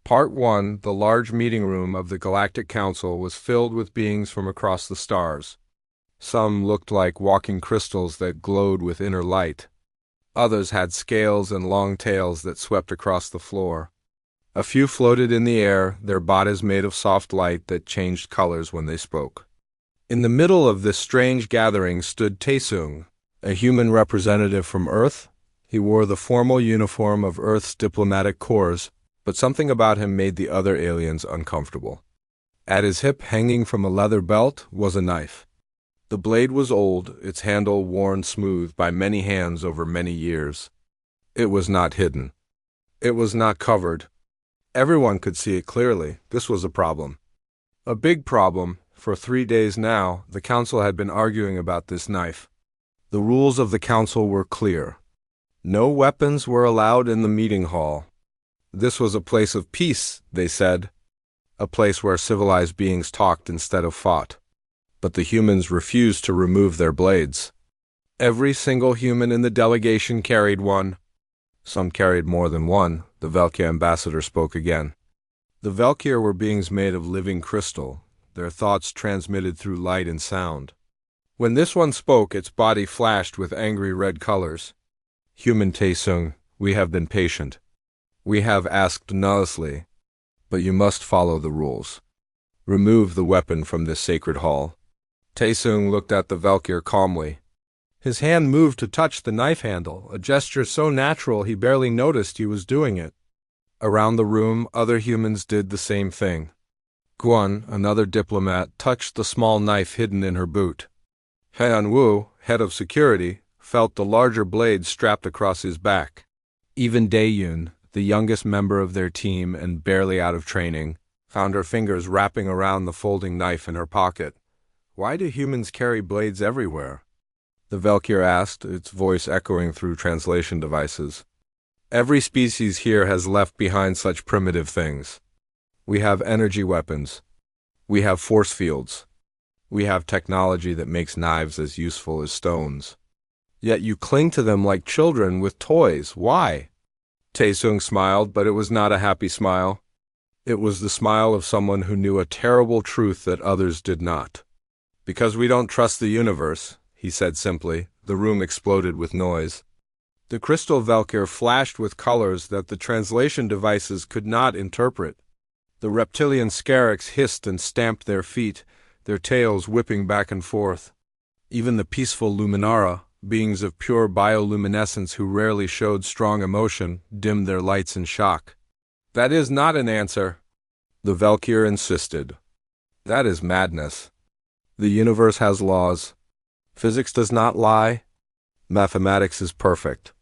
Part 1, the large meeting room of the Galactic Council was filled with beings from across the stars. Some looked like walking crystals that glowed with inner light. Others had scales and long tails that swept across the floor. A few floated in the air, their bodies made of soft light that changed colors when they spoke. In the middle of this strange gathering stood Taesung, a human representative from Earth. He wore the formal uniform of Earth's diplomatic corps, but something about him made the other aliens uncomfortable. At his hip, hanging from a leather belt, was a knife. The blade was old, its handle worn smooth by many hands over many years. It was not hidden. It was not covered. Everyone could see it clearly. This was a problem. A big problem. For 3 days now, the council had been arguing about this knife. The rules of the council were clear. No weapons were allowed in the meeting hall. This was a place of peace, they said, a place where civilized beings talked instead of fought. But the humans refused to remove their blades. Every single human in the delegation carried one. Some carried more than one, the Valkyr ambassador spoke again. The Valkyr were beings made of living crystal, their thoughts transmitted through light and sound. When this one spoke, its body flashed with angry red colors. Human Taesung, we have been patient. We have asked nicely, but you must follow the rules. Remove the weapon from this sacred hall. Taesung looked at the Valkyr calmly. His hand moved to touch the knife handle, a gesture so natural he barely noticed he was doing it. Around the room, other humans did the same thing. Guan, another diplomat, touched the small knife hidden in her boot. Heian Wu, head of security, felt the larger blade strapped across his back. Even Daeyun, the youngest member of their team and barely out of training, found her fingers wrapping around the folding knife in her pocket. Why do humans carry blades everywhere? The Valkyr asked, its voice echoing through translation devices. Every species here has left behind such primitive things. We have energy weapons. We have force fields. We have technology that makes knives as useful as stones. Yet you cling to them like children with toys. Why? Taesung smiled, but it was not a happy smile. It was the smile of someone who knew a terrible truth that others did not. Because we don't trust the universe, he said simply. The room exploded with noise. The crystal Valkyr flashed with colors that the translation devices could not interpret. The reptilian scarix hissed and stamped their feet, their tails whipping back and forth. Even the peaceful Luminara, beings of pure bioluminescence who rarely showed strong emotion, dimmed their lights in shock. That is not an answer, the Valkyr insisted. That is madness. The universe has laws. Physics does not lie. Mathematics is perfect.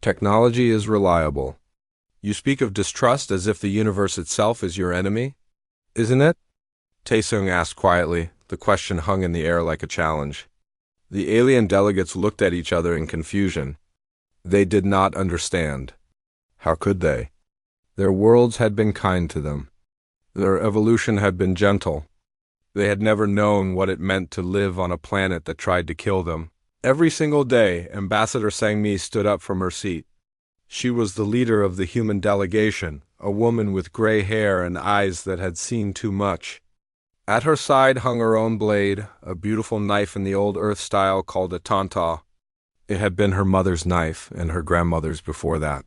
Technology is reliable. You speak of distrust as if the universe itself is your enemy? Isn't it? Taesung asked quietly. The question hung in the air like a challenge. The alien delegates looked at each other in confusion. They did not understand. How could they? Their worlds had been kind to them. Their evolution had been gentle. They had never known what it meant to live on a planet that tried to kill them. Every single day, Ambassador Sangmi stood up from her seat. She was the leader of the human delegation, a woman with gray hair and eyes that had seen too much. At her side hung her own blade, a beautiful knife in the old Earth style called a tanta. It had been her mother's knife and her grandmother's before that.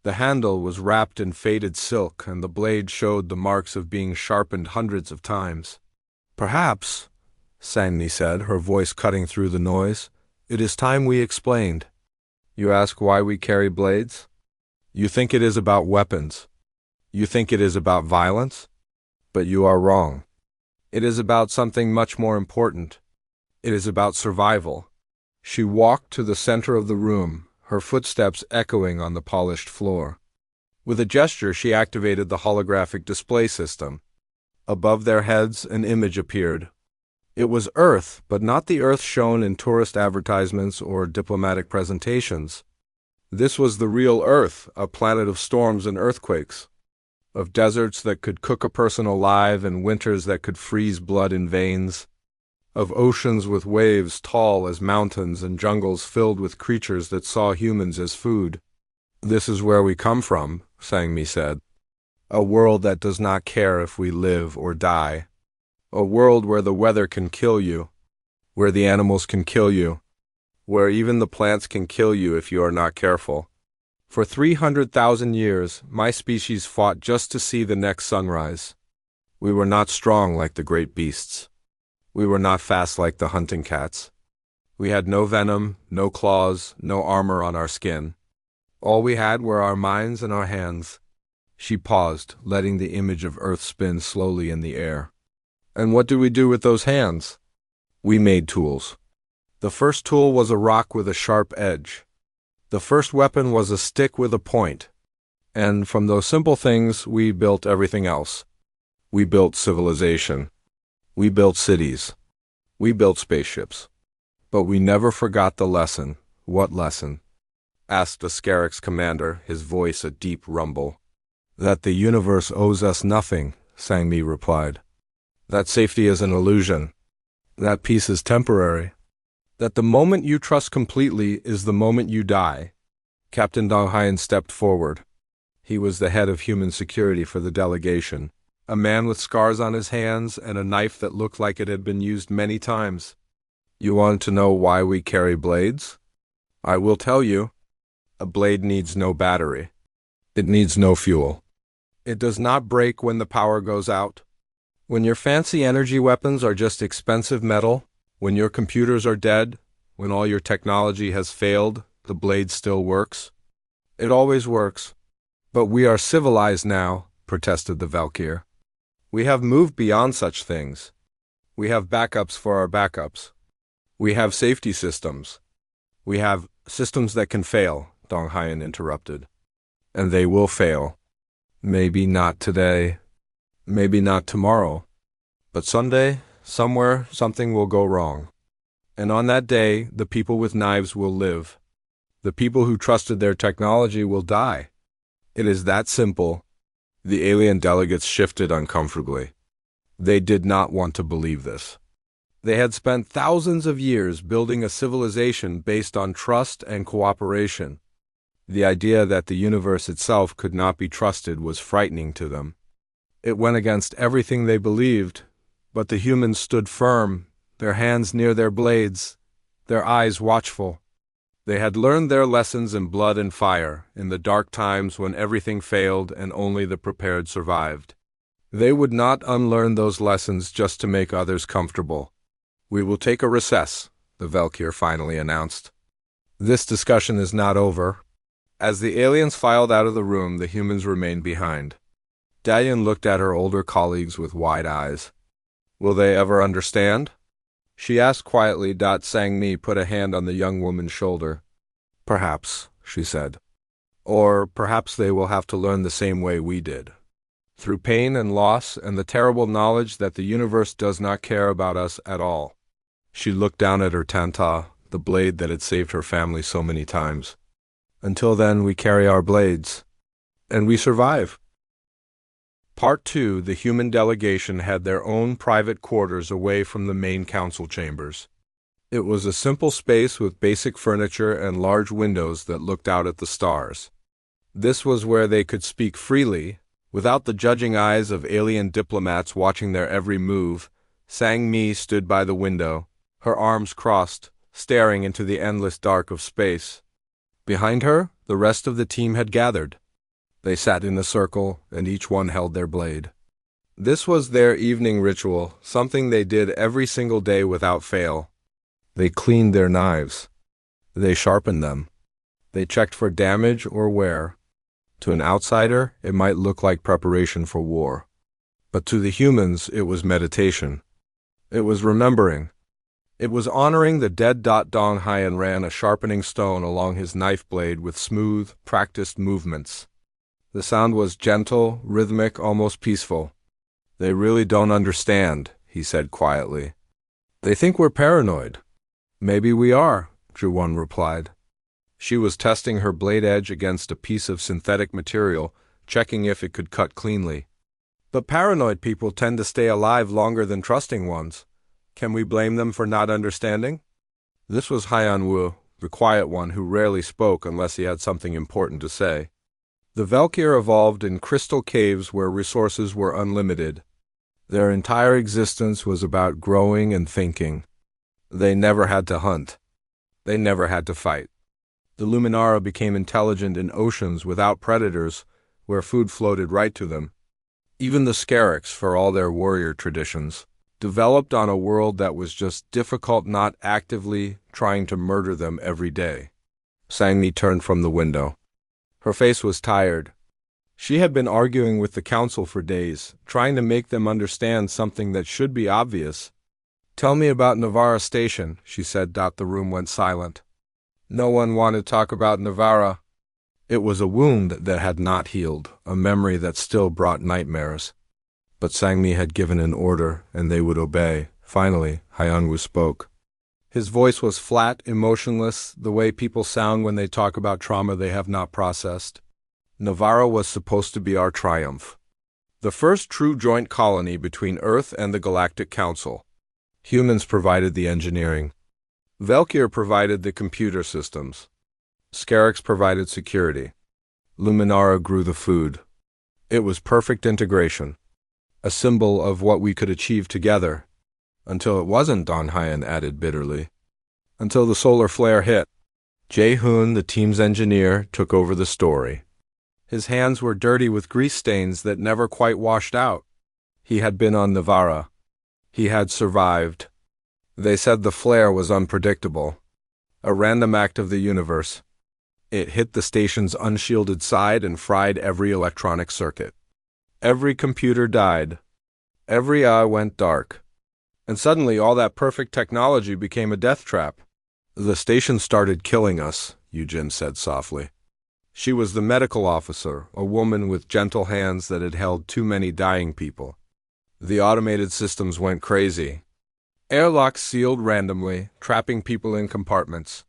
The handle was wrapped in faded silk, and the blade showed the marks of being sharpened hundreds of times. Perhaps, Sangni said, her voice cutting through the noise, it is time we explained. You ask why we carry blades? You think it is about weapons. You think it is about violence? But you are wrong. It is about something much more important. It is about survival. She walked to the center of the room, her footsteps echoing on the polished floor. With a gesture, she activated the holographic display system. Above their heads, an image appeared. It was Earth, but not the Earth shown in tourist advertisements or diplomatic presentations. This was the real Earth, a planet of storms and earthquakes, of deserts that could cook a person alive and winters that could freeze blood in veins, of oceans with waves tall as mountains and jungles filled with creatures that saw humans as food. This is where we come from, Sangmi said. A world that does not care if we live or die. A world where the weather can kill you, where the animals can kill you, where even the plants can kill you if you are not careful. For 300,000 years, my species fought just to see the next sunrise. We were not strong like the great beasts. We were not fast like the hunting cats. We had no venom, no claws, no armor on our skin. All we had were our minds and our hands. She paused, letting the image of Earth spin slowly in the air. And what did we do with those hands? We made tools. The first tool was a rock with a sharp edge. The first weapon was a stick with a point. And from those simple things, we built everything else. We built civilization. We built cities. We built spaceships. But we never forgot the lesson. What lesson? Asked the Scarix commander, his voice a deep rumble. That the universe owes us nothing, Sang-Mi replied. That safety is an illusion. That peace is temporary. That the moment you trust completely is the moment you die. Captain Donghayan stepped forward. He was the head of human security for the delegation, a man with scars on his hands and a knife that looked like it had been used many times. You want to know why we carry blades? I will tell you. A blade needs no battery. It needs no fuel. It does not break when the power goes out. When your fancy energy weapons are just expensive metal, when your computers are dead, when all your technology has failed, the blade still works. It always works. But we are civilized now, protested the Valkyr. We have moved beyond such things. We have backups for our backups. We have safety systems. We have systems that can fail, Donghayan interrupted. And they will fail. Maybe not today. Maybe not tomorrow. But someday, somewhere, something will go wrong. And on that day, the people with knives will live. The people who trusted their technology will die. It is that simple. The alien delegates shifted uncomfortably. They did not want to believe this. They had spent thousands of years building a civilization based on trust and cooperation. The idea that the universe itself could not be trusted was frightening to them. It went against everything they believed, but the humans stood firm, their hands near their blades, their eyes watchful. They had learned their lessons in blood and fire, in the dark times when everything failed and only the prepared survived. They would not unlearn those lessons just to make others comfortable. We will take a recess, the Valkyr finally announced. This discussion is not over. As the aliens filed out of the room, the humans remained behind. Dalian looked at her older colleagues with wide eyes. Will they ever understand? She asked quietly. Sang-Mi put a hand on the young woman's shoulder. Perhaps, she said. Or perhaps they will have to learn the same way we did. Through pain and loss and the terrible knowledge that the universe does not care about us at all. She looked down at her tanta, the blade that had saved her family so many times. Until then, we carry our blades. And we survive. Part 2, the human delegation had their own private quarters away from the main council chambers. It was a simple space with basic furniture and large windows that looked out at the stars. This was where they could speak freely, without the judging eyes of alien diplomats watching their every move. Sang-Mi stood by the window, her arms crossed, staring into the endless dark of space. Behind her, the rest of the team had gathered. They sat in a circle, and each one held their blade. This was their evening ritual, something they did every single day without fail. They cleaned their knives. They sharpened them. They checked for damage or wear. To an outsider, it might look like preparation for war. But to the humans, it was meditation. It was remembering. It was honoring the dead. Donghayan ran a sharpening stone along his knife blade with smooth, practiced movements. The sound was gentle, rhythmic, almost peaceful. They really don't understand, he said quietly. They think we're paranoid. Maybe we are, Zhuwan replied. She was testing her blade edge against a piece of synthetic material, checking if it could cut cleanly. But paranoid people tend to stay alive longer than trusting ones. Can we blame them for not understanding? This was Haiyan Wu, the quiet one who rarely spoke unless he had something important to say. The Valkyr evolved in crystal caves where resources were unlimited. Their entire existence was about growing and thinking. They never had to hunt. They never had to fight. The Luminara became intelligent in oceans without predators, where food floated right to them. Even the Scarix, for all their warrior traditions, developed on a world that was just difficult, not actively trying to murder them every day. Sangmi turned from the window. Her face was tired. She had been arguing with the council for days, trying to make them understand something that should be obvious. "Tell me about Navara Station," she said. The room went silent. No one wanted to talk about Navara. It was a wound that had not healed, a memory that still brought nightmares. But Sangmi had given an order, and they would obey. Finally, Hyunwoo spoke. His voice was flat, emotionless, the way people sound when they talk about trauma they have not processed. Navara was supposed to be our triumph. The first true joint colony between Earth and the Galactic Council. Humans provided the engineering. Valkyr provided the computer systems. Scarix provided security. Luminara grew the food. It was perfect integration. A symbol of what we could achieve together. Until it wasn't, Don Hyan added bitterly. Until the solar flare hit. Jae-hoon, the team's engineer, took over the story. His hands were dirty with grease stains that never quite washed out. He had been on Navara. He had survived. They said the flare was unpredictable. A random act of the universe. It hit the station's unshielded side and fried every electronic circuit. Every computer died. Every eye went dark. And suddenly all that perfect technology became a death trap. The station started killing us, Yujin said softly. She was the medical officer, a woman with gentle hands that had held too many dying people. The automated systems went crazy. Airlocks sealed randomly, trapping people in compartments.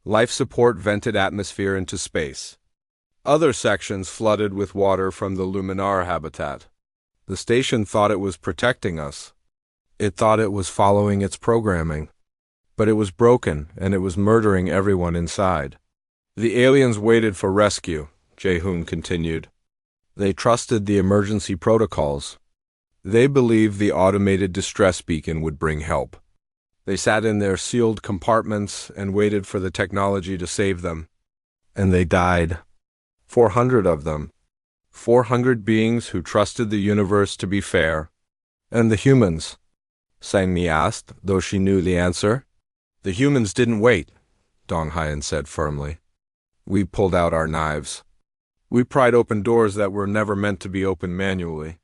Life support vented atmosphere into space. Other sections flooded with water from the Luminar habitat. The station thought it was protecting us. It thought it was following its programming. But it was broken, and it was murdering everyone inside. The aliens waited for rescue, Jae-hoon continued. They trusted the emergency protocols. They believed the automated distress beacon would bring help. They sat in their sealed compartments and waited for the technology to save them. And they died. 400 of them. 400 beings who trusted the universe to be fair. And the humans? Sangmi asked, though she knew the answer. The humans didn't wait, Dong Hyan said firmly. We pulled out our knives. We pried open doors that were never meant to be opened manually.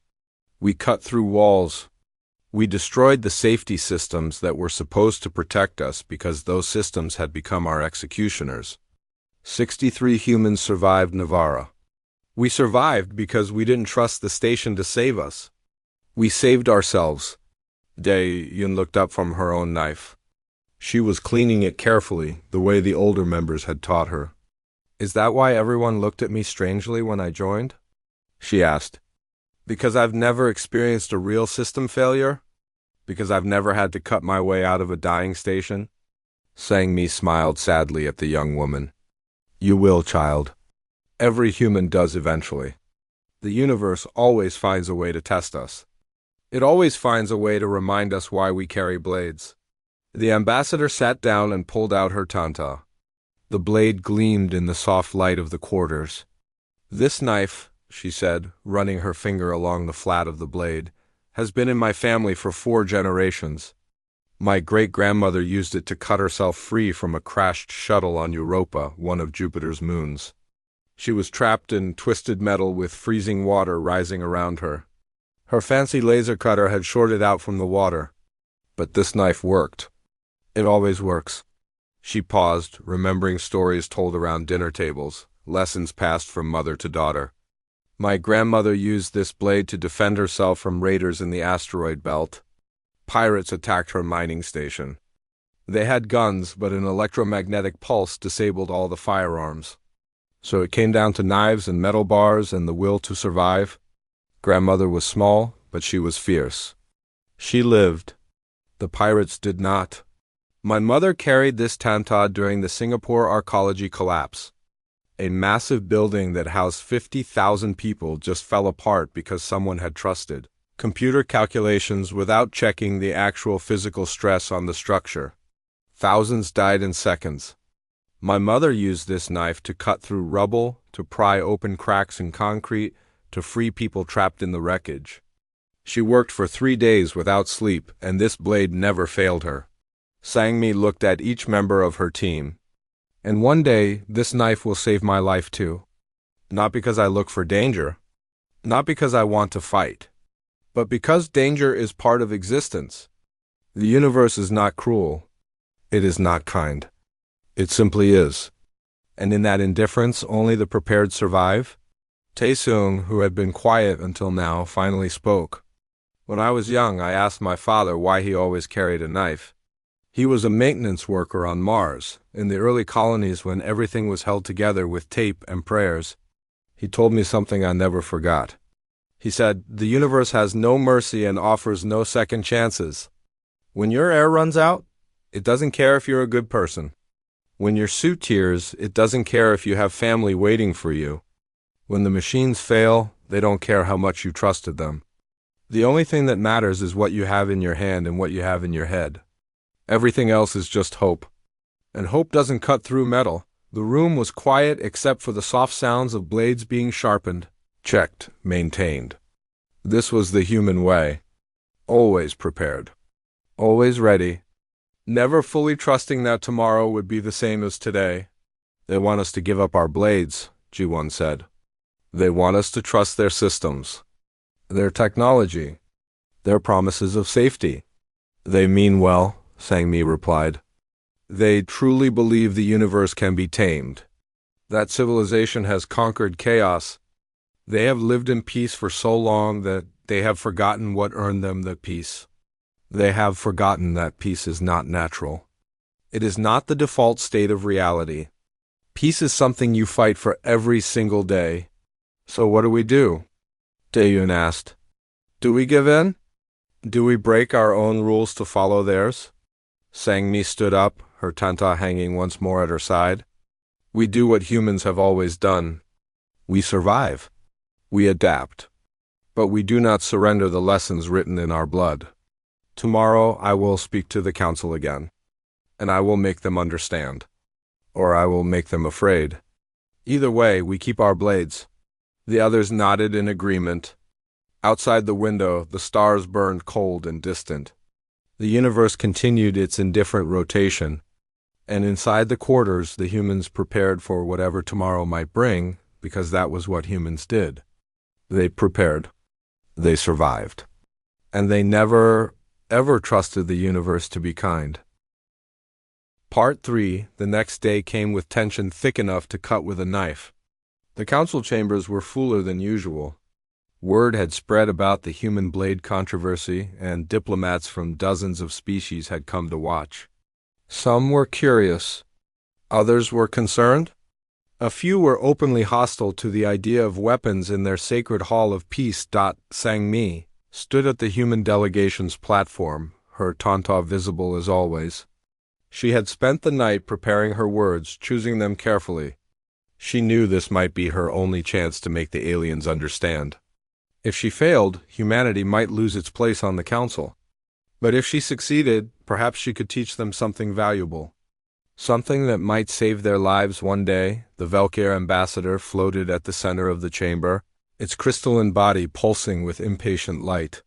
We cut through walls. We destroyed the safety systems that were supposed to protect us because those systems had become our executioners. 63 humans survived Navara. We survived because we didn't trust the station to save us. We saved ourselves. Dae-yun looked up from her own knife. She was cleaning it carefully, the way the older members had taught her. Is that why everyone looked at me strangely when I joined? She asked. Because I've never experienced a real system failure? Because I've never had to cut my way out of a dying station? Sangmi smiled sadly at the young woman. You will, child. Every human does eventually. The universe always finds a way to test us. It always finds a way to remind us why we carry blades. The ambassador sat down and pulled out her tanta. The blade gleamed in the soft light of the quarters. This knife, she said, running her finger along the flat of the blade, has been in my family for 4 generations. My great-grandmother used it to cut herself free from a crashed shuttle on Europa, one of Jupiter's moons. She was trapped in twisted metal with freezing water rising around her. Her fancy laser cutter had shorted out from the water. But this knife worked. It always works. She paused, remembering stories told around dinner tables, lessons passed from mother to daughter. My grandmother used this blade to defend herself from raiders in the asteroid belt. Pirates attacked her mining station. They had guns, but an electromagnetic pulse disabled all the firearms. So it came down to knives and metal bars and the will to survive. Grandmother was small, but she was fierce. She lived. The pirates did not. My mother carried this tantad during the Singapore arcology collapse. A massive building that housed 50,000 people just fell apart because someone had trusted computer calculations without checking the actual physical stress on the structure. Thousands died in seconds. My mother used this knife to cut through rubble, to pry open cracks in concrete, to free people trapped in the wreckage. She worked for 3 days without sleep, and this blade never failed her. Sang-mi looked at each member of her team. And one day, this knife will save my life too. Not because I look for danger, not because I want to fight, but because danger is part of existence. The universe is not cruel. It is not kind. It simply is. And in that indifference, only the prepared survive. Tae-sung, who had been quiet until now, finally spoke. When I was young, I asked my father why he always carried a knife. He was a maintenance worker on Mars, in the early colonies when everything was held together with tape and prayers. He told me something I never forgot. He said, "The universe has no mercy and offers no second chances. When your air runs out, it doesn't care if you're a good person. When your suit tears, it doesn't care if you have family waiting for you. When the machines fail, they don't care how much you trusted them. The only thing that matters is what you have in your hand and what you have in your head. Everything else is just hope. And hope doesn't cut through metal." The room was quiet except for the soft sounds of blades being sharpened, checked, maintained. This was the human way. Always prepared. Always ready. Never fully trusting that tomorrow would be the same as today. "They want us to give up our blades," Ji-won said. "They want us to trust their systems, their technology, their promises of safety." "They mean well," Sang-mi replied. "They truly believe the universe can be tamed, that civilization has conquered chaos. They have lived in peace for so long that they have forgotten what earned them the peace. They have forgotten that peace is not natural. It is not the default state of reality. Peace is something you fight for every single day." "So what do we do?" Tae-yun asked. "Do we give in? Do we break our own rules to follow theirs?" Sang-mi stood up, her tanta hanging once more at her side. "We do what humans have always done. We survive. We adapt. But we do not surrender the lessons written in our blood. Tomorrow I will speak to the council again, and I will make them understand. Or I will make them afraid. Either way, we keep our blades." The others nodded in agreement. Outside the window, the stars burned cold and distant. The universe continued its indifferent rotation, and inside the quarters the humans prepared for whatever tomorrow might bring, because that was what humans did. They prepared. They survived. And they never, ever trusted the universe to be kind. Part 3, the next day came with tension thick enough to cut with a knife. The council chambers were fuller than usual. Word had spread about the human blade controversy, and diplomats from dozens of species had come to watch. Some were curious. Others were concerned. A few were openly hostile to the idea of weapons in their sacred hall of peace. Sang-mi stood at the human delegation's platform, her tanta visible as always. She had spent the night preparing her words, choosing them carefully. She knew this might be her only chance to make the aliens understand. If she failed, humanity might lose its place on the council. But if she succeeded, perhaps she could teach them something valuable. Something that might save their lives one day. The Valkyr ambassador floated at the center of the chamber, its crystalline body pulsing with impatient light.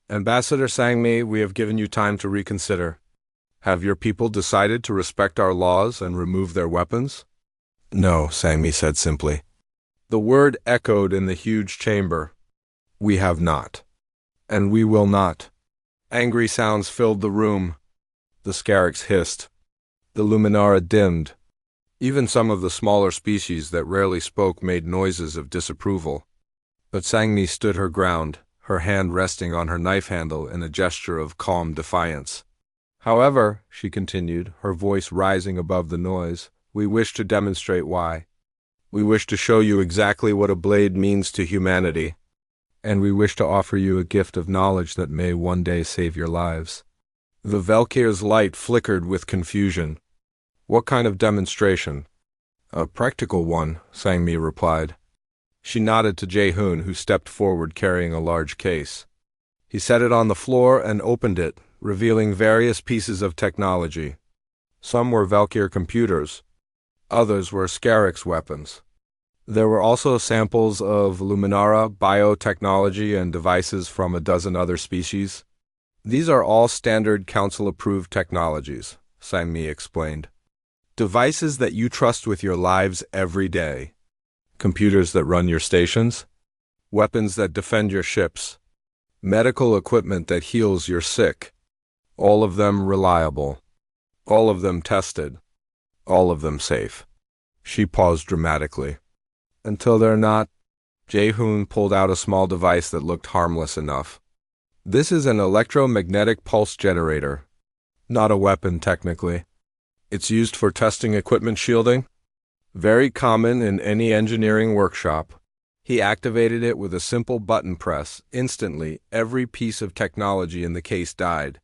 "Ambassador Sang-mi, we have given you time to reconsider. Have your people decided to respect our laws and remove their weapons?" "No," Sang-mi said simply. The word echoed in the huge chamber. "We have not. And we will not." Angry sounds filled the room. The scarabs hissed. The luminara dimmed. Even some of the smaller species that rarely spoke made noises of disapproval. But Sang-mi stood her ground, her hand resting on her knife handle in a gesture of calm defiance. "However," she continued, her voice rising above the noise, "we wish to demonstrate why. We wish to show you exactly what a blade means to humanity. And we wish to offer you a gift of knowledge that may one day save your lives." The Valkyr's light flickered with confusion. "What kind of demonstration?" A practical one, Sang-mi replied. She nodded to Jae-hoon, who stepped forward carrying a large case. He set it on the floor and opened it, revealing various pieces of technology. Some were Valkyr computers. Others were Scarix weapons. There were also samples of Luminara biotechnology and devices from a dozen other species. These are all standard council-approved technologies, Sang-mi explained. Devices that you trust with your lives every day. Computers that run your stations. Weapons that defend your ships. Medical equipment that heals your sick. All of them reliable. All of them tested. All of them safe. She paused dramatically. Until they're not. Jae-hoon pulled out a small device that looked harmless enough. This is an electromagnetic pulse generator. Not a weapon, technically. It's used for testing equipment shielding. Very common in any engineering workshop. He activated it with a simple button press. Instantly, every piece of technology in the case died.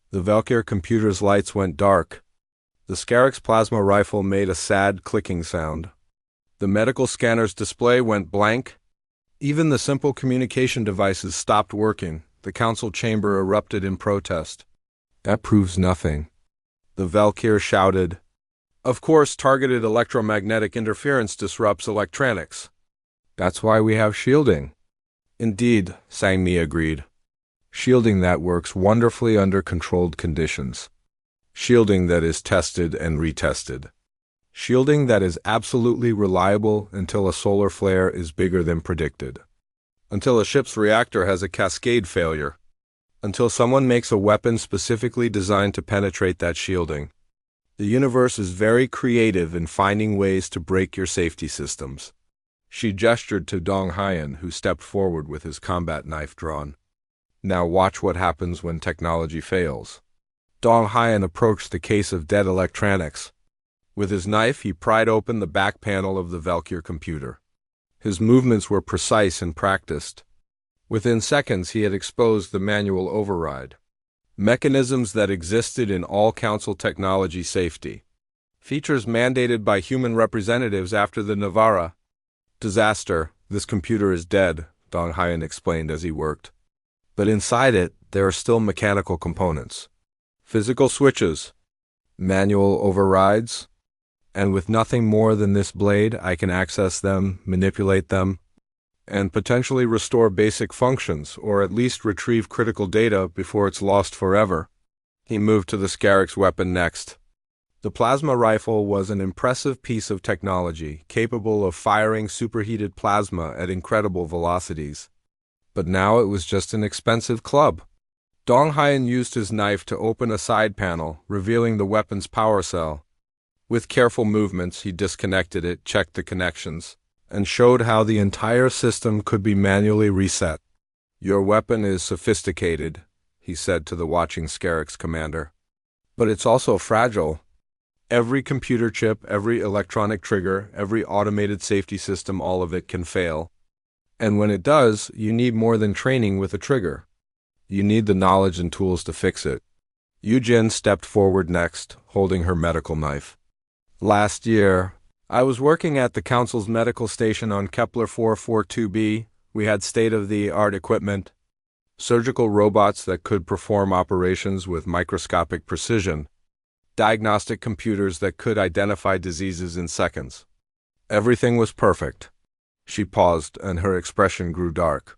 The Valkyr computer's lights went dark. The Scarix plasma rifle made a sad clicking sound. The medical scanner's display went blank. Even the simple communication devices stopped working. The council chamber erupted in protest. That proves nothing. The Valkyr shouted. Of course, targeted electromagnetic interference disrupts electronics. That's why we have shielding. Indeed, Sang-mi agreed. Shielding that works wonderfully under controlled conditions. Shielding that is tested and retested. Shielding that is absolutely reliable until a solar flare is bigger than predicted. Until a ship's reactor has a cascade failure. Until someone makes a weapon specifically designed to penetrate that shielding. The universe is very creative in finding ways to break your safety systems. She gestured to Dong Hyen, who stepped forward with his combat knife drawn. Now watch what happens when technology fails. Dong Hyen approached the case of dead electronics. With his knife, he pried open the back panel of the Valkyr computer. His movements were precise and practiced. Within seconds, he had exposed the manual override. Mechanisms that existed in all council technology safety. Features mandated by human representatives after the Navara disaster. This computer is dead, Dong Hyen explained as he worked. But inside it, there are still mechanical components. Physical switches. Manual overrides. And with nothing more than this blade, I can access them, manipulate them, and potentially restore basic functions, or at least retrieve critical data before it's lost forever. He moved to the Scarix weapon next. The plasma rifle was an impressive piece of technology, capable of firing superheated plasma at incredible velocities. But now it was just an expensive club. Dong Hyen used his knife to open a side panel, revealing the weapon's power cell. With careful movements, he disconnected it, checked the connections, and showed how the entire system could be manually reset. Your weapon is sophisticated, he said to the watching Scarix commander. But it's also fragile. Every computer chip, every electronic trigger, every automated safety system, all of it can fail. And when it does, you need more than training with a trigger. You need the knowledge and tools to fix it. Yu-jin stepped forward next, holding her medical knife. Last year, I was working at the Council's medical station on Kepler 442b. We had state-of-the-art equipment, surgical robots that could perform operations with microscopic precision, diagnostic computers that could identify diseases in seconds. Everything was perfect. She paused, and her expression grew dark.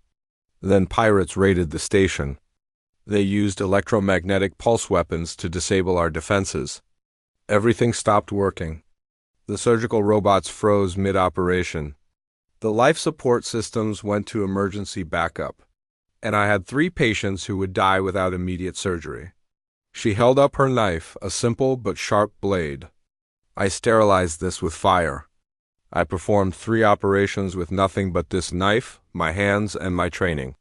Then pirates raided the station. They used electromagnetic pulse weapons to disable our defenses. Everything stopped working. The surgical robots froze mid-operation. The life support systems went to emergency backup, and I had 3 patients who would die without immediate surgery. She held up her knife, a simple but sharp blade. I sterilized this with fire. I performed 3 operations with nothing but this knife, my hands, and my training.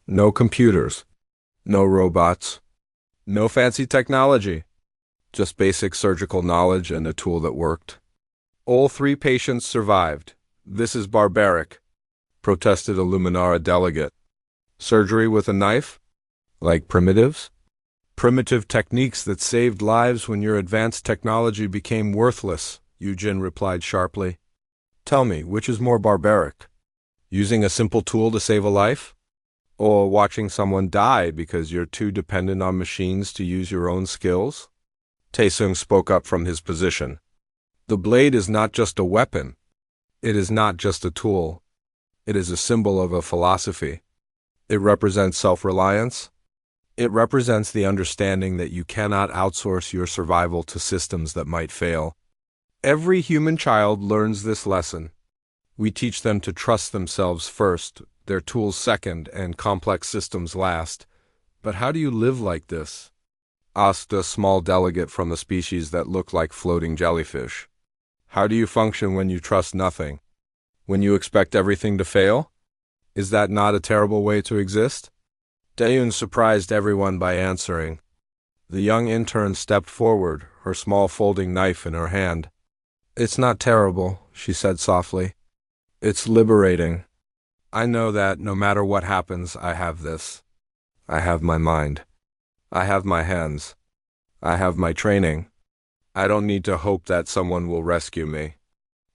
No computers. No robots. No fancy technology. Just basic surgical knowledge and a tool that worked. All 3 patients survived. This is barbaric, protested a Luminara delegate. Surgery with a knife? Like primitives? Primitive techniques that saved lives when your advanced technology became worthless, Yujin replied sharply. Tell me, which is more barbaric? Using a simple tool to save a life? Or watching someone die because you're too dependent on machines to use your own skills? Taesung spoke up from his position. The blade is not just a weapon. It is not just a tool. It is a symbol of a philosophy. It represents self-reliance. It represents the understanding that you cannot outsource your survival to systems that might fail. Every human child learns this lesson. We teach them to trust themselves first, their tools second, and complex systems last. But how do you live like this? Asked a small delegate from a species that looked like floating jellyfish. How do you function when you trust nothing? When you expect everything to fail? Is that not a terrible way to exist? Daeun surprised everyone by answering. The young intern stepped forward, her small folding knife in her hand. It's not terrible, she said softly. It's liberating. I know that no matter what happens, I have this. I have my mind. I have my hands. I have my training. I don't need to hope that someone will rescue me.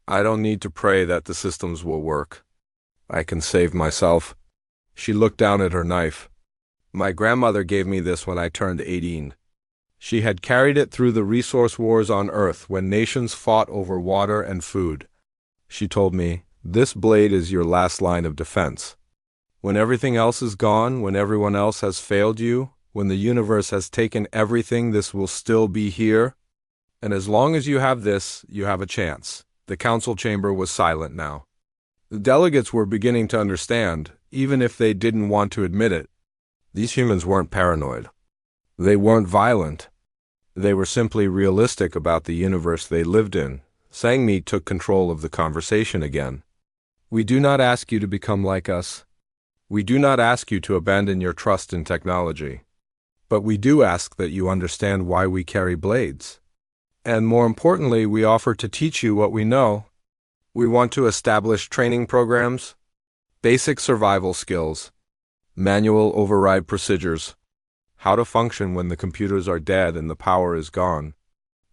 I don't need to pray that the systems will work. I can save myself. She looked down at her knife. My grandmother gave me this when I turned 18. She had carried it through the resource wars on Earth when nations fought over water and food. She told me, this blade is your last line of defense. When everything else is gone, when everyone else has failed you, when the universe has taken everything, this will still be here. And as long as you have this, you have a chance. The council chamber was silent now. The delegates were beginning to understand, even if they didn't want to admit it. These humans weren't paranoid. They weren't violent. They were simply realistic about the universe they lived in. Sangmi took control of the conversation again. We do not ask you to become like us. We do not ask you to abandon your trust in technology. But we do ask that you understand why we carry blades. And more importantly, we offer to teach you what we know. We want to establish training programs, basic survival skills, manual override procedures, how to function when the computers are dead and the power is gone.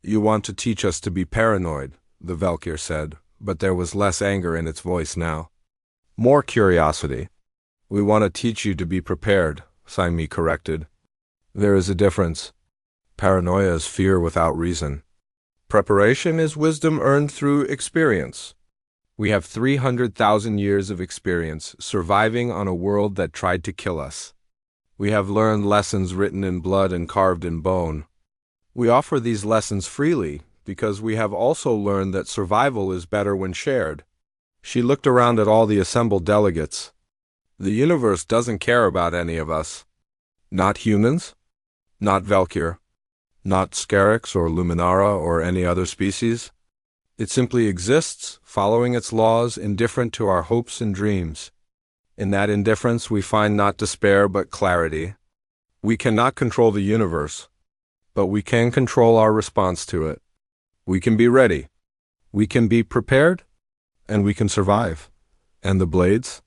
You want to teach us to be paranoid, the Valkyr said, but there was less anger in its voice now. More curiosity. We want to teach you to be prepared, Sangmi corrected. There is a difference. Paranoia is fear without reason. Preparation is wisdom earned through experience. We have 300,000 years of experience surviving on a world that tried to kill us. We have learned lessons written in blood and carved in bone. We offer these lessons freely because we have also learned that survival is better when shared. She looked around at all the assembled delegates. The universe doesn't care about any of us. Not humans, not Valkyr, not Scarix or Luminara or any other species. It simply exists, following its laws, indifferent to our hopes and dreams. In that indifference we find not despair but clarity. We cannot control the universe, but we can control our response to it. We can be ready. We can be prepared, and we can survive. And the blades?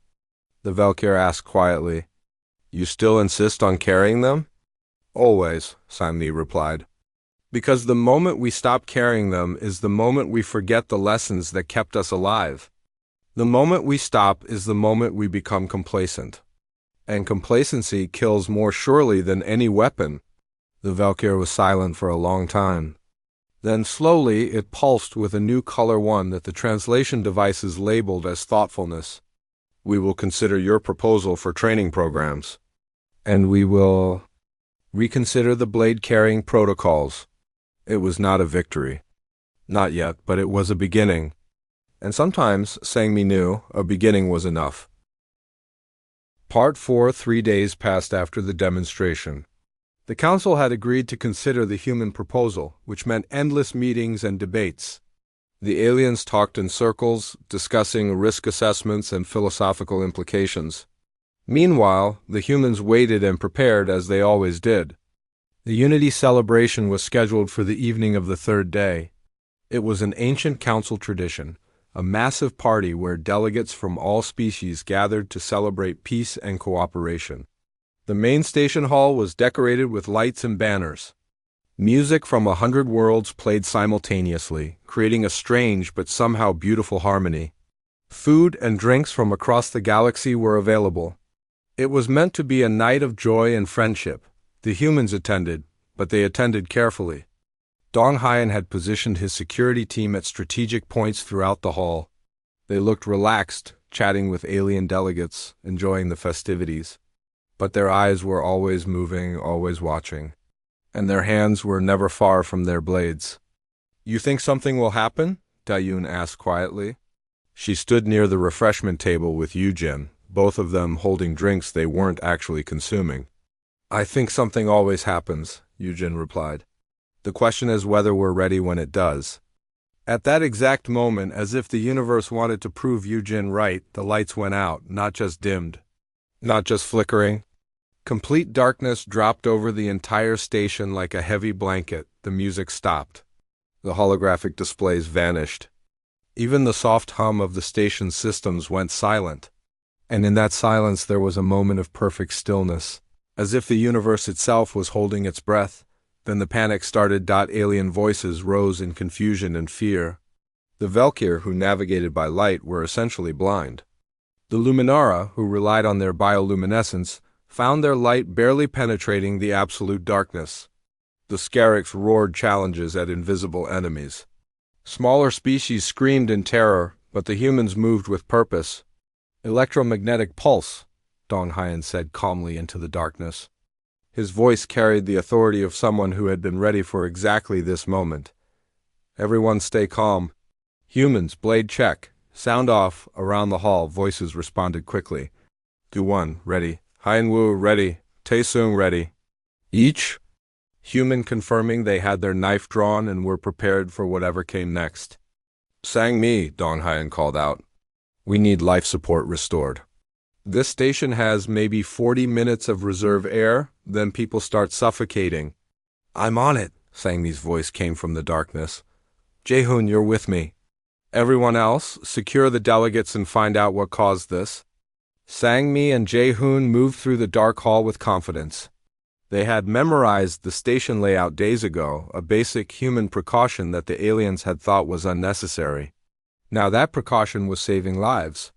The Valkyr asked quietly. You still insist on carrying them? Always, Sangmi replied. Because the moment we stop carrying them is the moment we forget the lessons that kept us alive. The moment we stop is the moment we become complacent. And complacency kills more surely than any weapon. The Valkyr was silent for a long time. Then slowly it pulsed with a new color, one that the translation devices labeled as thoughtfulness. We will consider your proposal for training programs. And we will reconsider the blade-carrying protocols. It was not a victory. Not yet, but it was a beginning. And sometimes, Sangmi knew, a beginning was enough. Part 4. 3 days passed after the demonstration. The council had agreed to consider the human proposal, which meant endless meetings and debates. The aliens talked in circles, discussing risk assessments and philosophical implications. Meanwhile, the humans waited and prepared as they always did. The Unity celebration was scheduled for the evening of the third day. It was an ancient council tradition, a massive party where delegates from all species gathered to celebrate peace and cooperation. The main station hall was decorated with lights and banners. Music from 100 worlds played simultaneously, creating a strange but somehow beautiful harmony. Food and drinks from across the galaxy were available. It was meant to be a night of joy and friendship. The humans attended, but they attended carefully. Dong Hyan had positioned his security team at strategic points throughout the hall. They looked relaxed, chatting with alien delegates, enjoying the festivities. But their eyes were always moving, always watching. And their hands were never far from their blades. "You think something will happen?" Dayun asked quietly. She stood near the refreshment table with Yujin, both of them holding drinks they weren't actually consuming. "I think something always happens," Yujin replied. "The question is whether we're ready when it does." At that exact moment, as if the universe wanted to prove Yujin right, the lights went out, not just dimmed, not just flickering. Complete darkness dropped over the entire station like a heavy blanket. The music stopped. The holographic displays vanished. Even the soft hum of the station's systems went silent. And in that silence there was a moment of perfect stillness, as if the universe itself was holding its breath. Then the panic started. Alien voices rose in confusion and fear. The Valkyr, who navigated by light, were essentially blind. The Luminara, who relied on their bioluminescence, found their light barely penetrating the absolute darkness. The Scarix roared challenges at invisible enemies. Smaller species screamed in terror, but the humans moved with purpose. "Electromagnetic pulse," Dong Hyan said calmly into the darkness. His voice carried the authority of someone who had been ready for exactly this moment. "Everyone stay calm." "Humans, blade check. Sound off." Around the hall, voices responded quickly. "Du1, ready. Hyanwu, ready. Taesung, ready." Each human confirming they had their knife drawn and were prepared for whatever came next. "Sang Mi," Dong Hyan called out. "We need life support restored. This station has maybe 40 minutes of reserve air, then people start suffocating." "I'm on it," Sang Mi's voice came from the darkness. "Jaehoon, you're with me. Everyone else, secure the delegates and find out what caused this." Sang Mi and Jaehoon moved through the dark hall with confidence. They had memorized the station layout days ago, a basic human precaution that the aliens had thought was unnecessary. Now that precaution was saving lives.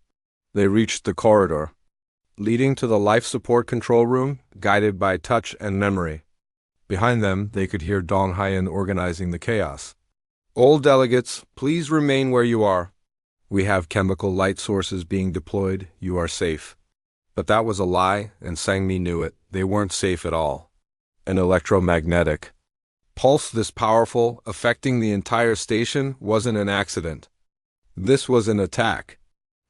They reached the corridor, leading to the life support control room, guided by touch and memory. Behind them, they could hear Dong Hyan organizing the chaos. "All delegates, please remain where you are. We have chemical light sources being deployed. You are safe." But that was a lie, and Sang Mi knew it. They weren't safe at all. An electromagnetic pulse this powerful, affecting the entire station, wasn't an accident. This was an attack,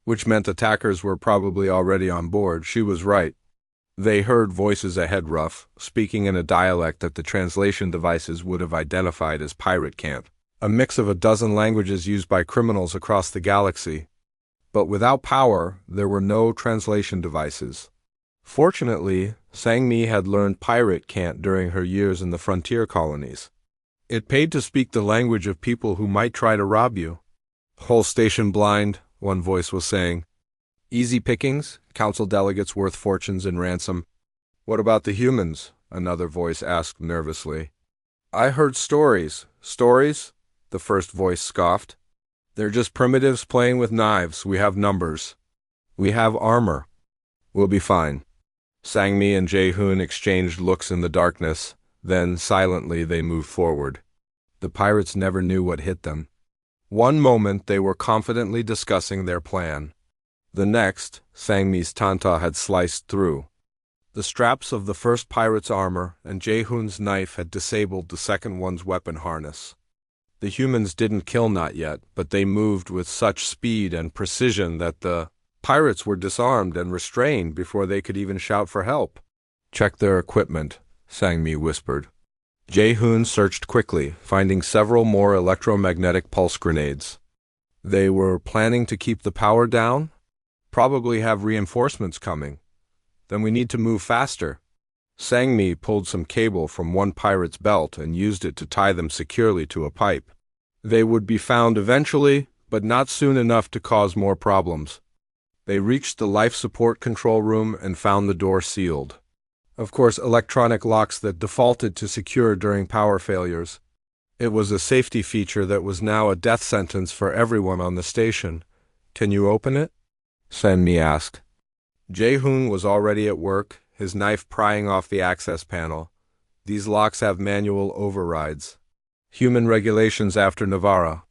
which meant attackers were probably already on board. She was right. They heard voices ahead, rough, speaking in a dialect that the translation devices would have identified as pirate camp, a mix of a dozen languages used by criminals across the galaxy. But without power, there were no translation devices. Fortunately, Sang Mi had learned pirate cant during her years in the frontier colonies. It paid to speak the language of people who might try to rob you. "Whole station blind," one voice was saying. "Easy pickings, council delegates worth fortunes in ransom." "What about the humans?" another voice asked nervously. "I heard stories." "Stories?" the first voice scoffed. "They're just primitives playing with knives. We have numbers. We have armor. We'll be fine." Sang Mi and Jaehoon exchanged looks in the darkness. Then, silently, they moved forward. The pirates never knew what hit them. One moment, they were confidently discussing their plan. The next, Sang Mi's Tanta had sliced through. The straps of the first pirate's armor and Jaehoon's knife had disabled the second one's weapon harness. The humans didn't kill not yet, but they moved with such speed and precision that the pirates were disarmed and restrained before they could even shout for help. "Check their equipment," Sang Mi whispered. Jaehoon searched quickly, finding several more electromagnetic pulse grenades. They were planning to keep the power down? Probably have reinforcements coming. Then we need to move faster. Sang Mi pulled some cable from one pirate's belt and used it to tie them securely to a pipe. They would be found eventually, but not soon enough to cause more problems. They reached the life support control room and found the door sealed. Of course, electronic locks that defaulted to secure during power failures. It was a safety feature that was now a death sentence for everyone on the station. Can you open it? Sang-mi asked. Jae-hoon was already at work, his knife prying off the access panel. These locks have manual overrides. Human regulations after Navara.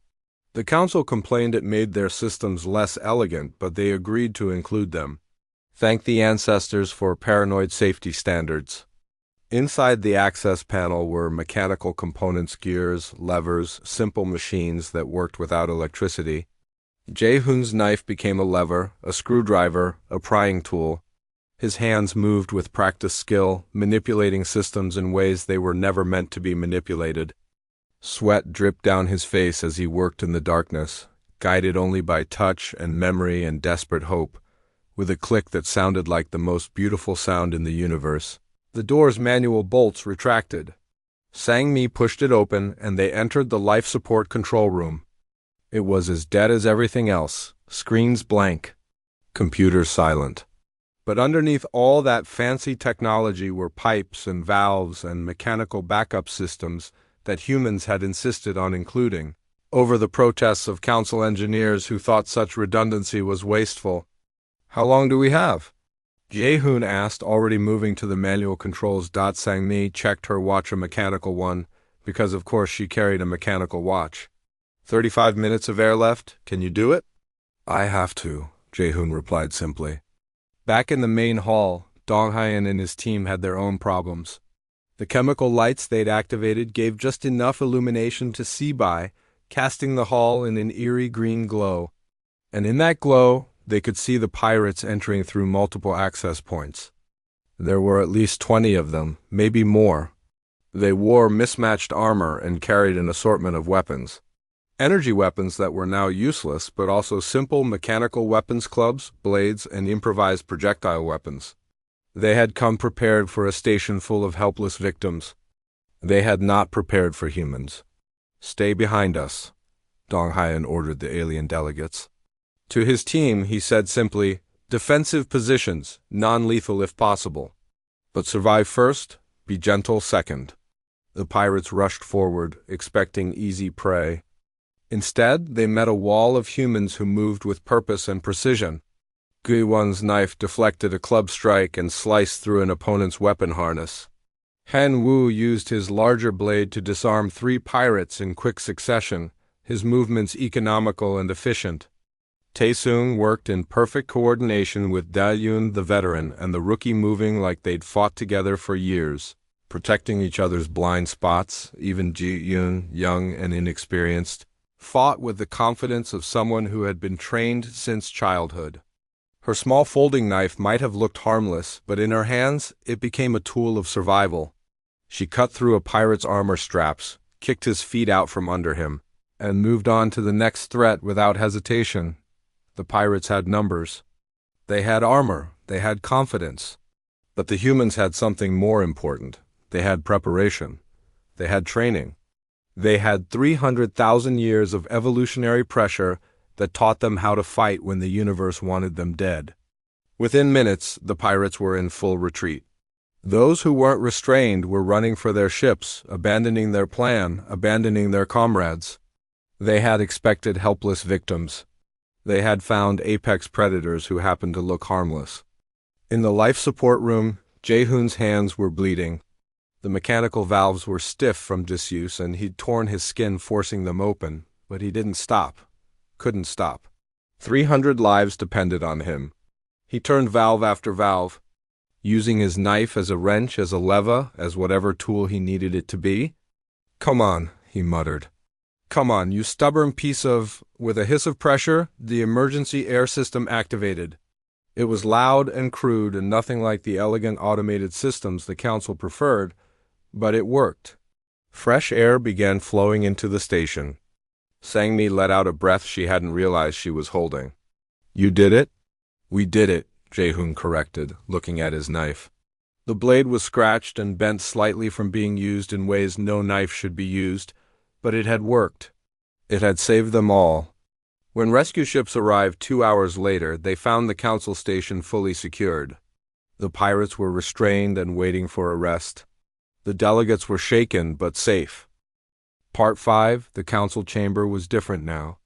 The council complained it made their systems less elegant, but they agreed to include them. Thank the ancestors for paranoid safety standards. Inside the access panel were mechanical components, gears, levers, simple machines that worked without electricity. Jae-hoon's knife became a lever, a screwdriver, a prying tool. His hands moved with practiced skill, manipulating systems in ways they were never meant to be manipulated. Sweat dripped down his face as he worked in the darkness, guided only by touch and memory and desperate hope, with a click that sounded like the most beautiful sound in the universe. The door's manual bolts retracted. Sang-mi pushed it open, and they entered the life support control room. It was as dead as everything else, screens blank, computers silent. But underneath all that fancy technology were pipes and valves and mechanical backup systems that humans had insisted on including, over the protests of council engineers who thought such redundancy was wasteful. How long do we have? Jae-hoon asked, already moving to the manual controls. Sang-mi checked her watch, a mechanical one, because of course she carried a mechanical watch. 35 minutes of air left. Can you do it? I have to, Jae-hoon replied simply. Back in the main hall, Dong-hyun and his team had their own problems. The chemical lights they'd activated gave just enough illumination to see by, casting the hall in an eerie green glow. And in that glow, they could see the pirates entering through multiple access points. There were at least 20 of them, maybe more. They wore mismatched armor and carried an assortment of weapons. Energy weapons that were now useless, but also simple mechanical weapons, clubs, blades, and improvised projectile weapons. They had come prepared for a station full of helpless victims. They had not prepared for humans. Stay behind us, Dong-hyun ordered the alien delegates. To his team, he said simply, defensive positions, non-lethal if possible. But survive first, be gentle second. The pirates rushed forward, expecting easy prey. Instead, they met a wall of humans who moved with purpose and precision. Gui-won's knife deflected a club strike and sliced through an opponent's weapon harness. Han-woo used his larger blade to disarm 3 pirates in quick succession, his movements economical and efficient. Tae-seung worked in perfect coordination with Da-yoon the veteran and the rookie, moving like they'd fought together for years, protecting each other's blind spots. Even Ji-yoon, young and inexperienced, fought with the confidence of someone who had been trained since childhood. Her small folding knife might have looked harmless, but in her hands it became a tool of survival. She cut through a pirate's armor straps, kicked his feet out from under him, and moved on to the next threat without hesitation. The pirates had numbers. They had armor. They had confidence. But the humans had something more important. They had preparation. They had training. They had 300,000 years of evolutionary pressure that taught them how to fight when the universe wanted them dead. Within minutes, the pirates were in full retreat. Those who weren't restrained were running for their ships, abandoning their plan, abandoning their comrades. They had expected helpless victims. They had found apex predators who happened to look harmless. In the life support room, Jae-hoon's hands were bleeding. The mechanical valves were stiff from disuse, and he'd torn his skin forcing them open, but he didn't stop. Couldn't stop. 300 lives depended on him. He turned valve after valve, using his knife as a wrench, as a lever, as whatever tool he needed it to be. Come on, he muttered. Come on, you stubborn piece of... With a hiss of pressure, the emergency air system activated. It was loud and crude and nothing like the elegant automated systems the council preferred, but it worked. Fresh air began flowing into the station. Sang-mi let out a breath she hadn't realized she was holding. You did it? We did it, Jae-hoon corrected, looking at his knife. The blade was scratched and bent slightly from being used in ways no knife should be used, but it had worked. It had saved them all. When rescue ships arrived 2 hours later, they found the council station fully secured. The pirates were restrained and waiting for arrest. The delegates were shaken but safe. Part 5, the council chamber was different now.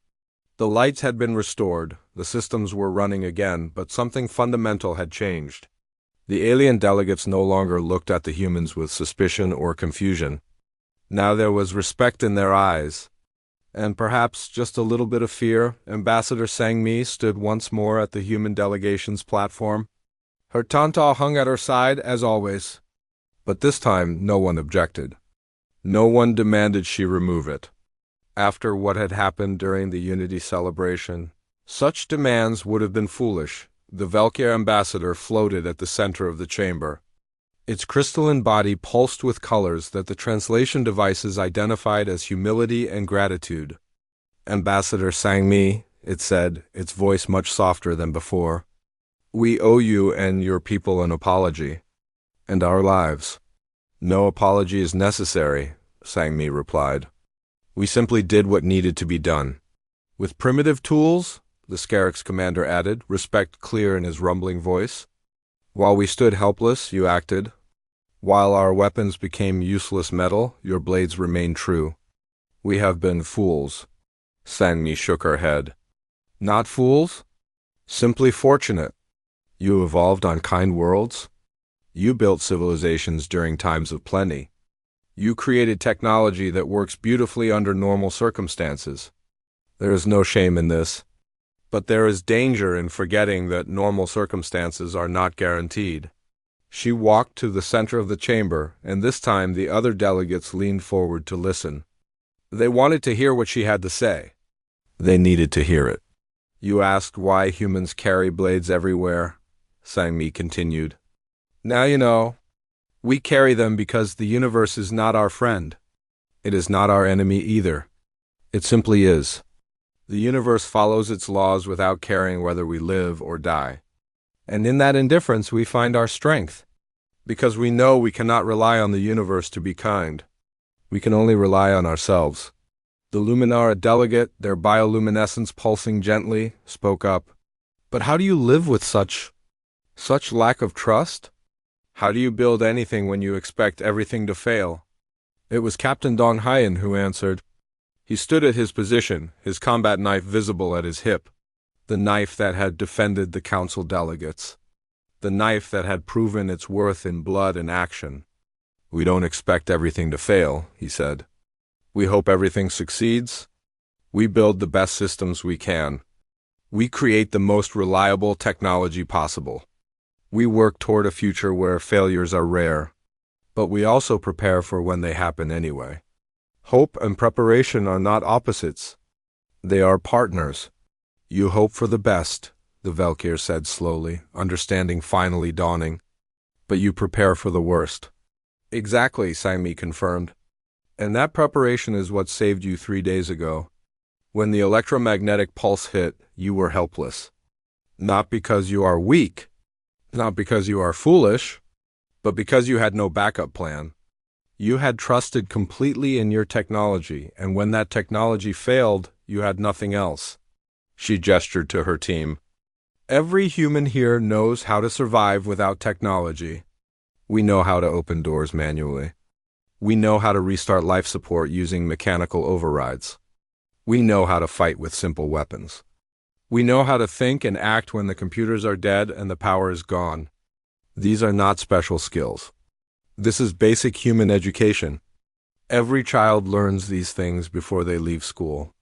The lights had been restored, the systems were running again, but something fundamental had changed. The alien delegates no longer looked at the humans with suspicion or confusion. Now there was respect in their eyes. And perhaps just a little bit of fear. Ambassador Sang-mi stood once more at the human delegation's platform. Her Tanta hung at her side, as always. But this time no one objected. No one demanded she remove it. After what had happened during the Unity celebration, such demands would have been foolish. The Valkyr ambassador floated at the center of the chamber. Its crystalline body pulsed with colors that the translation devices identified as humility and gratitude. Ambassador Sang-mi, it said, its voice much softer than before. We owe you and your people an apology. And our lives. No apology is necessary, Sang-mi replied. We simply did what needed to be done. With primitive tools, the Scarix commander added, respect clear in his rumbling voice. While we stood helpless, you acted. While our weapons became useless metal, your blades remained true. We have been fools. Sang-mi shook her head. Not fools? Simply fortunate. You evolved on kind worlds. You built civilizations during times of plenty. You created technology that works beautifully under normal circumstances. There is no shame in this. But there is danger in forgetting that normal circumstances are not guaranteed. She walked to the center of the chamber, and this time the other delegates leaned forward to listen. They wanted to hear what she had to say. They needed to hear it. You asked why humans carry blades everywhere, Sang-mi continued. Now you know. We carry them because the universe is not our friend. It is not our enemy either. It simply is. The universe follows its laws without caring whether we live or die. And in that indifference we find our strength. Because we know we cannot rely on the universe to be kind. We can only rely on ourselves. The Luminara delegate, their bioluminescence pulsing gently, spoke up. But how do you live with such lack of trust? How do you build anything when you expect everything to fail? It was Captain Dong Hyen who answered. He stood at his position, his combat knife visible at his hip, the knife that had defended the council delegates, the knife that had proven its worth in blood and action. We don't expect everything to fail, he said. We hope everything succeeds. We build the best systems we can. We create the most reliable technology possible. We work toward a future where failures are rare, but we also prepare for when they happen anyway. Hope and preparation are not opposites. They are partners. You hope for the best, the Valkyr said slowly, understanding finally dawning. But you prepare for the worst. Exactly, Sang-mi confirmed. And that preparation is what saved you 3 days ago. When the electromagnetic pulse hit, you were helpless. Not because you are weak, not because you are foolish, but because you had no backup plan. You had trusted completely in your technology, and when that technology failed, you had nothing else. She gestured to her team. Every human here knows how to survive without technology. We know how to open doors manually. We know how to restart life support using mechanical overrides. We know how to fight with simple weapons. We know how to think and act when the computers are dead and the power is gone. These are not special skills. This is basic human education. Every child learns these things before they leave school.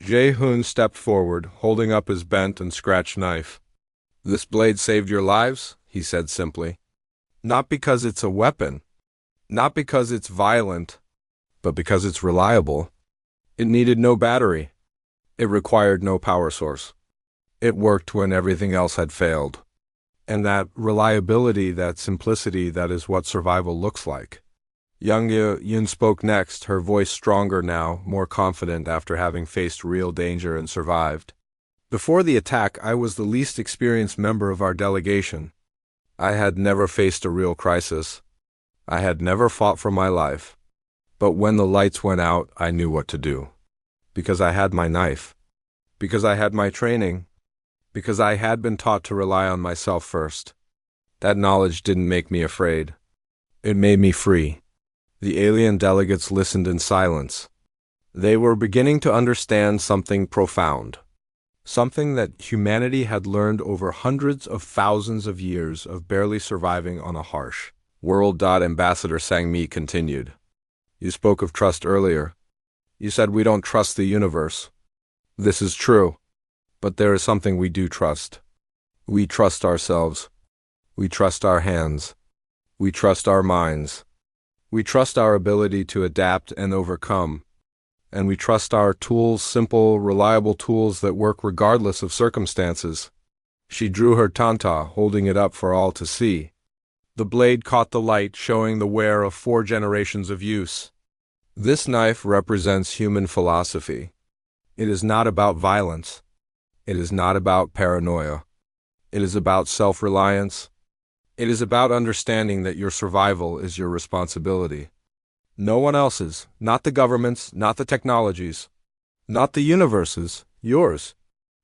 Jae-hoon stepped forward, holding up his bent and scratched knife. This blade saved your lives, he said simply. Not because it's a weapon, not because it's violent, but because it's reliable. It needed no battery. It required no power source. It worked when everything else had failed. And that reliability, that simplicity, that is what survival looks like. Young Yun spoke next, her voice stronger now, more confident after having faced real danger and survived. Before the attack, I was the least experienced member of our delegation. I had never faced a real crisis. I had never fought for my life. But when the lights went out, I knew what to do. Because I had my knife. Because I had my training. Because I had been taught to rely on myself first. That knowledge didn't make me afraid. It made me free. The alien delegates listened in silence. They were beginning to understand something profound. Something that humanity had learned over hundreds of thousands of years of barely surviving on a harsh world. Ambassador Sang-mi continued. You spoke of trust earlier. You said we don't trust the universe. This is true. But there is something we do trust. We trust ourselves. We trust our hands. We trust our minds. We trust our ability to adapt and overcome. And we trust our tools, simple, reliable tools that work regardless of circumstances. She drew her tanta, holding it up for all to see. The blade caught the light, showing the wear of 4 generations of use. This knife represents human philosophy. It is not about violence. It is not about paranoia. It is about self-reliance. It is about understanding that your survival is your responsibility. No one else's, not the governments, not the technologies, not the universes, yours.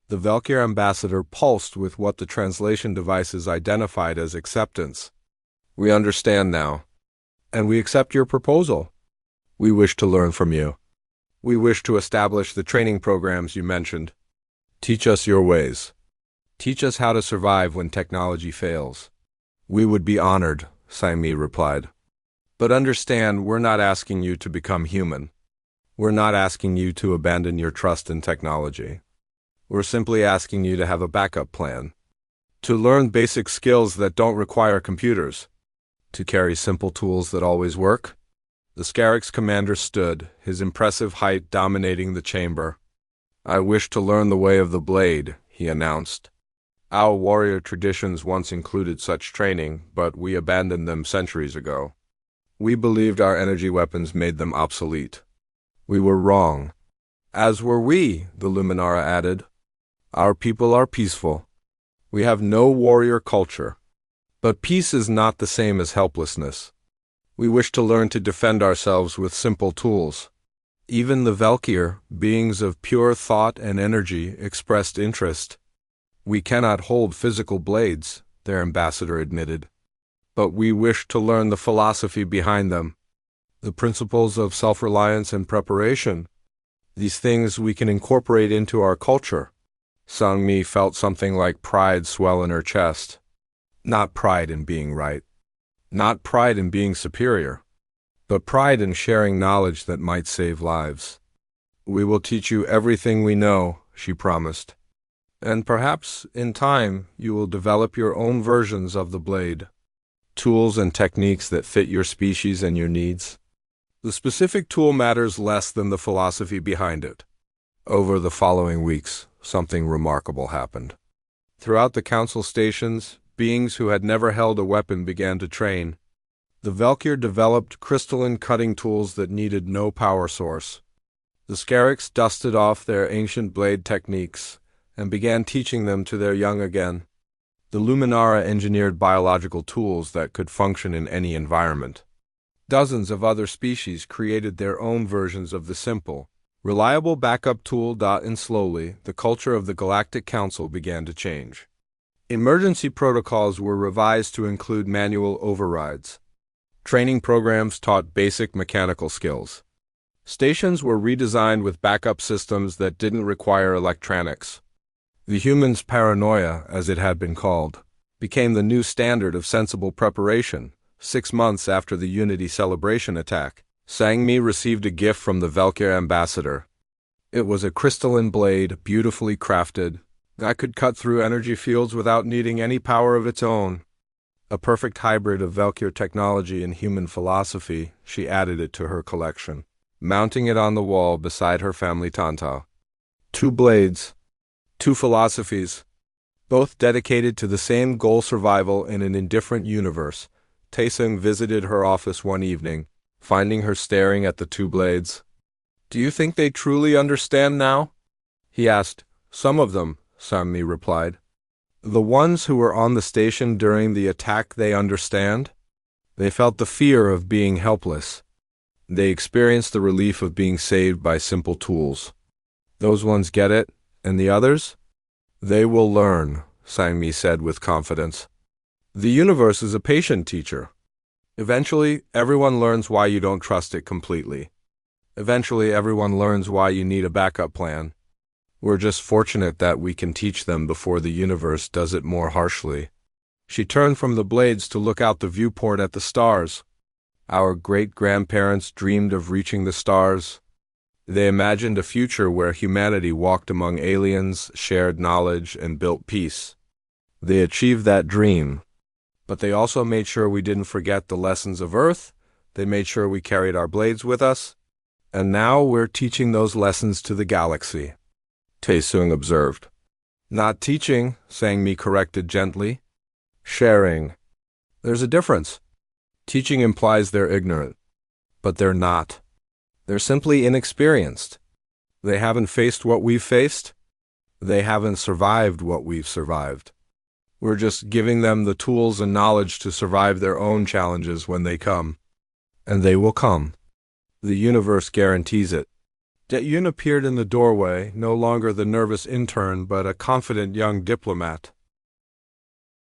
The Valkyr ambassador pulsed with what the translation devices identified as acceptance. We understand now, and we accept your proposal. We wish to learn from you. We wish to establish the training programs you mentioned. Teach us your ways. Teach us how to survive when technology fails. We would be honored, Sang-mi replied. But understand, we're not asking you to become human. We're not asking you to abandon your trust in technology. We're simply asking you to have a backup plan. To learn basic skills that don't require computers. To carry simple tools that always work. The Scarix commander stood, his impressive height dominating the chamber. I wish to learn the way of the blade, he announced. Our warrior traditions once included such training, but we abandoned them centuries ago. We believed our energy weapons made them obsolete. We were wrong. As were we, the Luminara added. Our people are peaceful. We have no warrior culture. But peace is not the same as helplessness. We wish to learn to defend ourselves with simple tools. Even the Valkyr, beings of pure thought and energy, expressed interest. We cannot hold physical blades, their ambassador admitted. But we wish to learn the philosophy behind them, the principles of self-reliance and preparation. These things we can incorporate into our culture. Sang-mi felt something like pride swell in her chest. Not pride in being right. Not pride in being superior. But pride in sharing knowledge that might save lives. We will teach you everything we know, she promised. And perhaps, in time, you will develop your own versions of the blade. Tools and techniques that fit your species and your needs. The specific tool matters less than the philosophy behind it. Over the following weeks, something remarkable happened. Throughout the council stations, beings who had never held a weapon began to train. The Valkyr developed crystalline cutting tools that needed no power source. The Scarix dusted off their ancient blade techniques and began teaching them to their young again. The Luminara engineered biological tools that could function in any environment. Dozens of other species created their own versions of the simple, reliable backup tool. And slowly, the culture of the Galactic Council began to change. Emergency protocols were revised to include manual overrides. Training programs taught basic mechanical skills. Stations were redesigned with backup systems that didn't require electronics. The humans' paranoia, as it had been called, became the new standard of sensible preparation. 6 months after the Unity celebration attack, Sang-mi received a gift from the Valkyr ambassador. It was a crystalline blade, beautifully crafted, that could cut through energy fields without needing any power of its own. A perfect hybrid of Valkyr technology and human philosophy, she added it to her collection, mounting it on the wall beside her family tanta. 2 blades. 2 philosophies, both dedicated to the same goal: survival in an indifferent universe. Taesung visited her office one evening, finding her staring at the 2 blades. Do you think they truly understand now? He asked. Some of them, Sang-mi replied. The ones who were on the station during the attack, they understand. They felt the fear of being helpless. They experienced the relief of being saved by simple tools. Those ones get it. And the others? They will learn, Sang-mi said with confidence. The universe is a patient teacher. Eventually, everyone learns why you don't trust it completely. Eventually, everyone learns why you need a backup plan. We're just fortunate that we can teach them before the universe does it more harshly. She turned from the blades to look out the viewport at the stars. Our great-grandparents dreamed of reaching the stars. They imagined a future where humanity walked among aliens, shared knowledge, and built peace. They achieved that dream. But they also made sure we didn't forget the lessons of Earth. They made sure we carried our blades with us. And now we're teaching those lessons to the galaxy. Taesung observed. Not teaching, Sang-mi corrected gently. Sharing. There's a difference. Teaching implies they're ignorant. But they're not. They're simply inexperienced. They haven't faced what we've faced. They haven't survived what we've survived. We're just giving them the tools and knowledge to survive their own challenges when they come. And they will come. The universe guarantees it. Dae-Yun appeared in the doorway, no longer the nervous intern but a confident young diplomat.